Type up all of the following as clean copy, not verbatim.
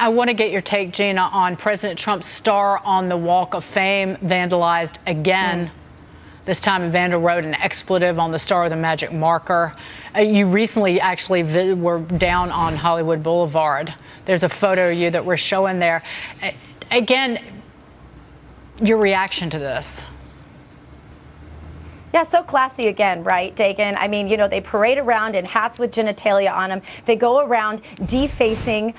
I want to get your take, Gina, on President Trump's star on the Walk of Fame vandalized again. This time, Vandal wrote an expletive on the star with a magic marker. You recently actually were down on Hollywood Boulevard. There's a photo of you that we're showing there. Again, your reaction to this? Yeah, so classy again, right, Dagan? I mean, you know, they parade around in hats with genitalia on them. They go around defacing,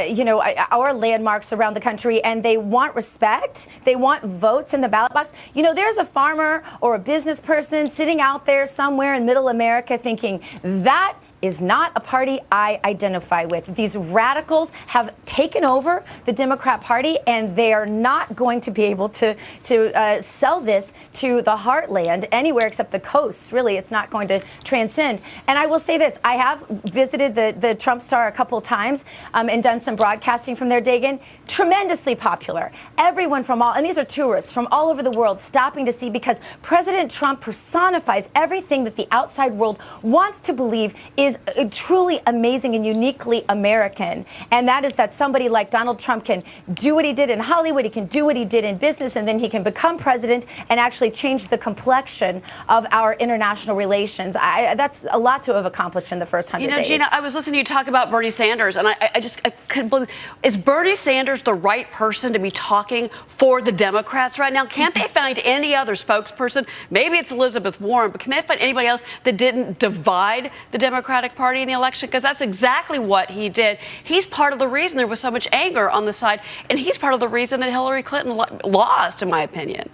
you know, our landmarks around the country, and they want respect. They want votes in the ballot box. You know, there's a farmer or a business person sitting out there somewhere in middle America thinking, that is not a party I identify with. These radicals have taken over the Democrat Party, and they are not going to be able to sell this to the heartland anywhere except the coasts. Really, it's not going to transcend. And I will say this, I have visited the Trump star a couple times and done some broadcasting from there, Dagan. Tremendously popular. Everyone from all, and these are tourists from all over the world stopping to see, because President Trump personifies everything that the outside world wants to believe is truly amazing and uniquely American. And that is that somebody like Donald Trump can do what he did in Hollywood, he can do what he did in business, and then he can become president and actually change the complexion of our international relations. That's a lot to have accomplished in the first 100 days. Gina, I was listening to you talk about Bernie Sanders, and I couldn't believe, is Bernie Sanders the right person to be talking for the Democrats right now? Can't they find any other spokesperson? Maybe it's Elizabeth Warren, but can they find anybody else that didn't divide the Democratic Party in the election? Because that's exactly what he did. He's part of the reason there was so much anger on the side, and he's part of the reason that Hillary Clinton lost, in my opinion.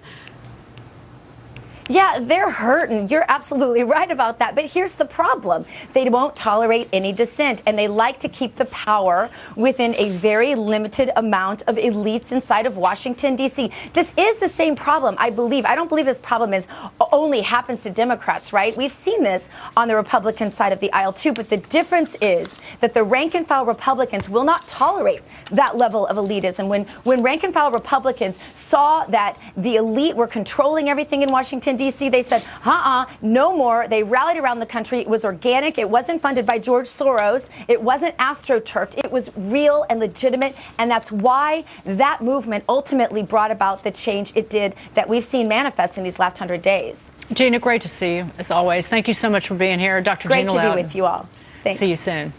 Yeah, they're hurting. You're absolutely right about that. But here's the problem. They won't tolerate any dissent, and they like to keep the power within a very limited amount of elites inside of Washington, D.C. This is the same problem, I believe. I don't believe this problem only happens to Democrats, right? We've seen this on the Republican side of the aisle, too. But the difference is that the rank-and-file Republicans will not tolerate that level of elitism. When rank-and-file Republicans saw that the elite were controlling everything in Washington, D.C., they said, no more. They rallied around the country. It was organic. It wasn't funded by George Soros. It wasn't astroturfed. It was real and legitimate. And that's why that movement ultimately brought about the change it did that we've seen manifest in these last 100 days. Gina, great to see you, as always. Thank you so much for being here. Dr. Gina Great to be with you all. Thanks. See you soon.